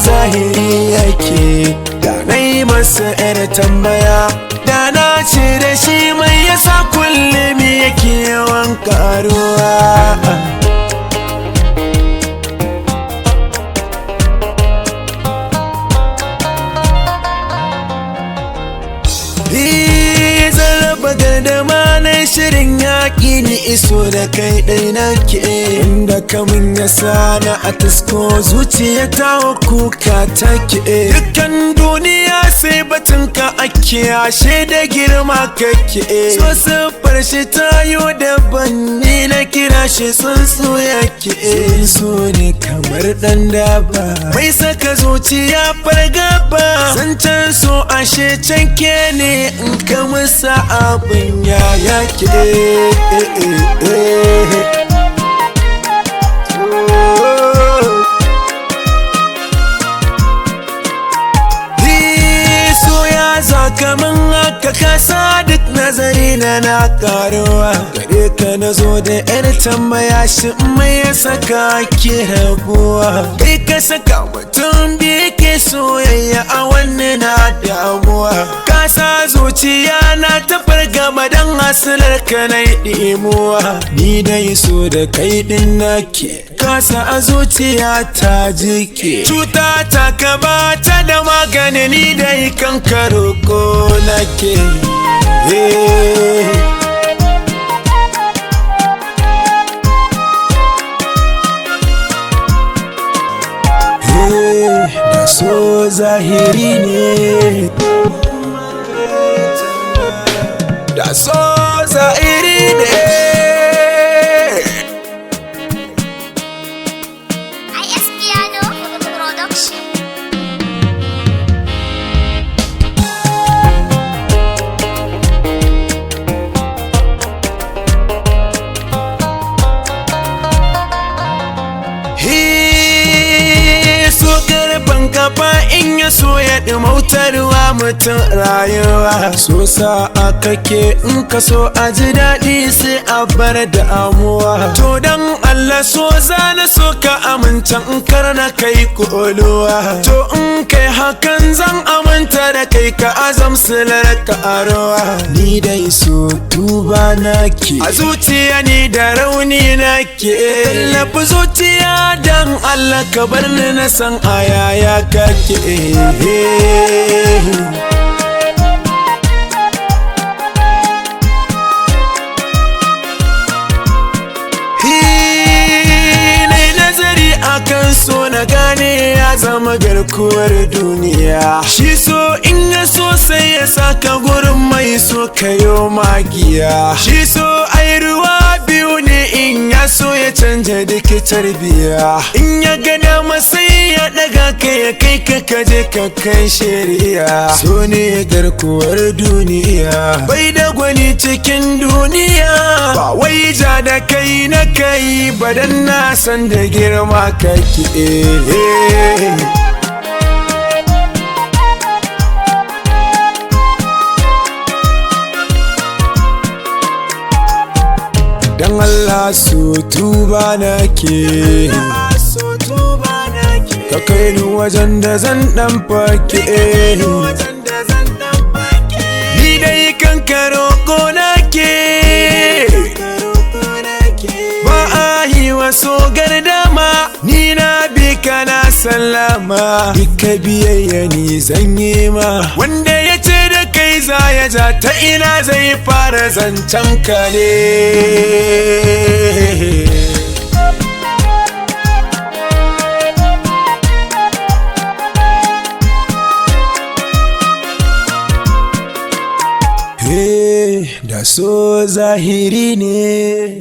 zahiri yake. Da na yi masa 'yar tambaya, da na ce da shi mai yasa kullum yake yawan karuwa. Shirin yaƙi ni iso da kai ɗai nake, inda kamun ya sana a tasko zuciya ta kuka take. Dukkan duniya sai batun ka ake, ashe da girma kake. So siffar shi tayo daban, ni na kira shi tsuntsu yake. So ne kamar ɗan daba mai saka zuciya fargaba, zancen so ashe canke ne in ka musa abin ya yake. Kaman haka kasa duk nazari na karuwa. Gare ka na zo da 'yar tambaya, shi mai ya saka ke rabuwa. Kai ka saka mutum biyu ke soyayya a wannan na damuwa. Kasa zuciya na ta fargaba don hasilar ka na ɗimuwa. Ni dai so da kai ɗin nake, kasa a zuciya ta jike. Cuta ta ka ba ta da magani, ni dai kan karo ko nake. Da so zahiri ne, da so zahiri ne. Kafa in ya so ya ɗimautarwa mutum rayuwa. So sa'a kake in ka so a ji daɗi sai a bar damuwa. To don Allah so zana so ka aminta in kar na kai koluwa. To in kai hakan zan aminta da kai ka azam silar karuwa. Ni dai so tuba nake, a zuciya ni da rauni nake. Tallafi zuciya don Allah ka bar ni na san ayaya kake. Nazari akan so na gane ya zama garkuwar duniya. Shi so in ya so sai ya saka gurin mai so kayo magiya. Shi so ai ruwa biyu ne, in ya so ya canja duka tarbiya. In ya gada masai ya daga kai ya kai ka kaje ka kai shari'a. So ne garkuwar duniya, bai da gwani cikin duniya. Ba wai ja da kai na kai ba dan na san da girma kake. Dan Allah so tuba nake, ka kai ni wajen da zan dan fake. Ni dai kan karo ko nake, ba a yi wa so gardama. Ni na bi kana sallama, duka biyayya ni zan yi ma. Wanda ya ce da kai za ya ja, ta ina zai fara zancen ka ne. Da so zahiri ne.